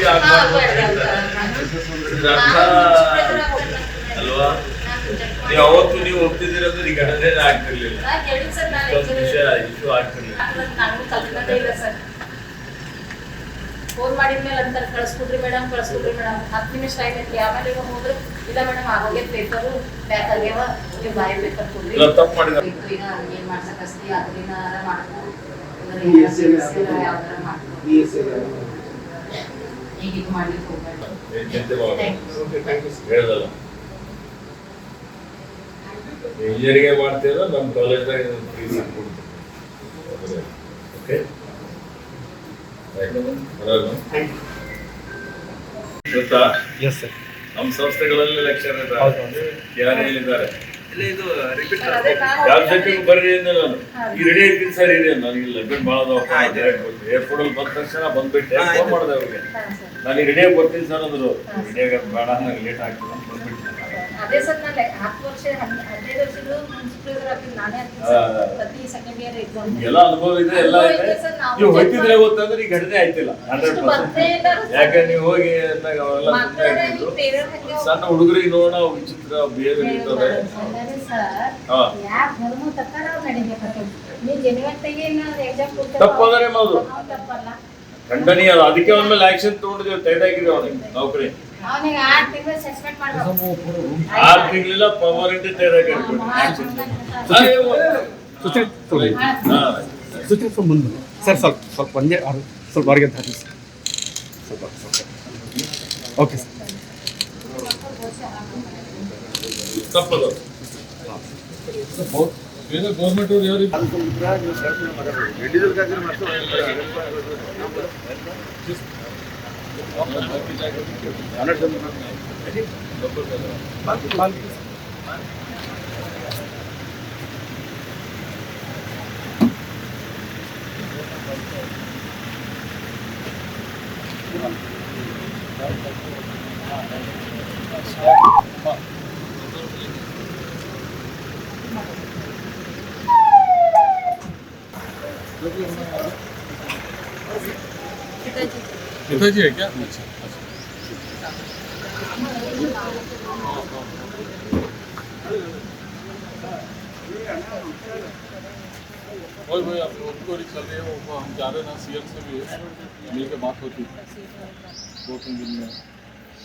Copy ಆಗ್ಬಾರ್ದು ಅಲ್ವಾ? ನೀವು ಅವತ್ತು ನೀವು ಹೋಗ್ತಿದ್ದೀರಂದ್ರೆ ಈಗ ಗಣನೆ ಆಗ್ತಿರ್ಲಿಲ್ಲ, ವಿಷಯ ಇಶ್ಯೂ ಆಗ್ತಿರ್ಲಿಲ್ಲ. ಫೋನ್ ಮಾಡಿದ್ಮೇಲೆ ಅಂತ ಕಳಿಸ್ಕೊಡ್ರಿ ಮೇಡಮ್ 10 ನಿಮಿಷ ಟೈಮ್ ಐತಿ. ಆಮೇಲೆ ಈಗ ಹೋದ್ರೆ ಇಲ್ಲ ಮೇಡಮ್ ಆಗೋಗ್ಯ ಪೇಪರು ಬ್ಯಾಕ್ ಆಗ್ಯಾವ, ನೀವು ಬಾಯ್ ಪೇಪರ್ ಕೊಡ್ರಿ. ತಪ್ಪು ಮಾಡಿದ ಈಗ ಏನ್ ಮಾಡ್ಸಕಸ್ತಿ ಅದನ್ನ ಮಾಡ್ಕೊ ಯಾವ್ದಾರ ಮಾಡ್ಕೊ. ಈಗ ಇದು ಮಾಡ್ಲಿಕ್ಕೆ ಹೋಗ್ಬೇಡಿ. ಹೇಳದಲ್ಲ ಇಂಜಿನಿಯರಿಂಗ್ ಮಾಡ್ತೀರ ನಮ್ಮ ಕಾಲೇಜ್ದಾಗ ಫೀಸ್ ಕೊಡ್ತೀವಿ. ಓಕೆ ಗೊತ್ತಾ? ನಮ್ಮ ಸಂಸ್ಥೆಗಳಲ್ಲಿ ಲೆಕ್ಚರ್ ಯಾರು ಹೇಳಿದ್ದಾರೆ ಯಾವ ಸಬ್ಜೆಕ್ಟ್ ಬರ್ರಿ ಅಂದ್ರೆ ನಾನು ಈ ರೆಡಿ ಇರ್ತೀನಿ ಸರ್ ಇದೆ ನನಗಿಲ್ಲ ಬೆಡ್ ಭಾಳ ಏರ್ಪೋರ್ಟ್ ಅಲ್ಲಿ ಬಂದ ತಕ್ಷಣ ಬಂದ್ಬಿಟ್ಟೆ ಫೋನ್ ಮಾಡಿದೆ ಅವ್ರಿಗೆ ನಾನು ರೆಡಿಯಾಗಿ ಬರ್ತೀನಿ ಸರ್ ಅಂದ್ರು. ರೆಡಿಯಾಗ ಬೇಡ ನಂಗೆ ಲೇಟ್ ಆಗ್ತದೆ ಅಂತ ಬಂದ್ಬಿಟ್ಟು ಅದೇ ಸರ್ ನಾನು 10 ವರ್ಷ 15 ವರ್ಷದ ಮುನ್ಸಿಪಲ್ ನಾನೇ ಪ್ರತಿ ಸೆಕೆಂಡ್ ಇಯರ್ ಎಕ್ಸಾಮ್ ಎಲ್ಲ ಅನುಭವ ಇದೆ, ಎಲ್ಲ ಇದೆ. ನೀವು ಹೋಗ್ತಿದ್ರೆ ಗೊತ್ತಂದ್ರೆ ಈಗ ಘಟನೆ ಆಯ್ತಿಲ್ಲ 100%. ಯಾಕೆ ನೀವು ಹೋಗಿ ಅಂದಾಗ ಅವೆಲ್ಲ ಸಣ್ಣ ಹುಡುಗರಿಗೆ ನೋಡೋಣ ವಿಚಿತ್ರ ಬೇರೆ ಇರ್ತದೆ. ತಪ್ಪಂದ್ರೆ ಮಾಡು ಖಂಡನೀಯ ಅಲ್ಲ. ಅದಕ್ಕೆ ಅವನ ಮೇಲೆ ಆಕ್ಷನ್ ತಗೊಂಡಿದ್ದೀವಿ, ತೆಗೆದಾಕಿದ್ದೀವಿ ಅವನಿಗೆ ನೌಕರಿ 6 ತಿಂಗಳಿಲ್ಲ ಪರ್ಮನೆಂಟ್ ತೆಗೆದಾಕಿರ್ಬೋದು. ಸರ್ ಸ್ವಲ್ಪ ಒಂದೇ ಸ್ವಲ್ಪ ಹೊರಗೆ ಅಂತ ಹಾಕಿ ಸ್ವಲ್ಪ ಓಕೆ ಸರ್. ತಪ್ಪದು ಗೌರ್ಮೆಂಟ್ ಅವ್ರು ಯಾರು पिताजी है क्या? अच्छा वही भाई आप इंक्वायरी चल रही है, वो हम जा रहे हैं ना सीएम से भी मिल के बात होती है 2-3 दिन में।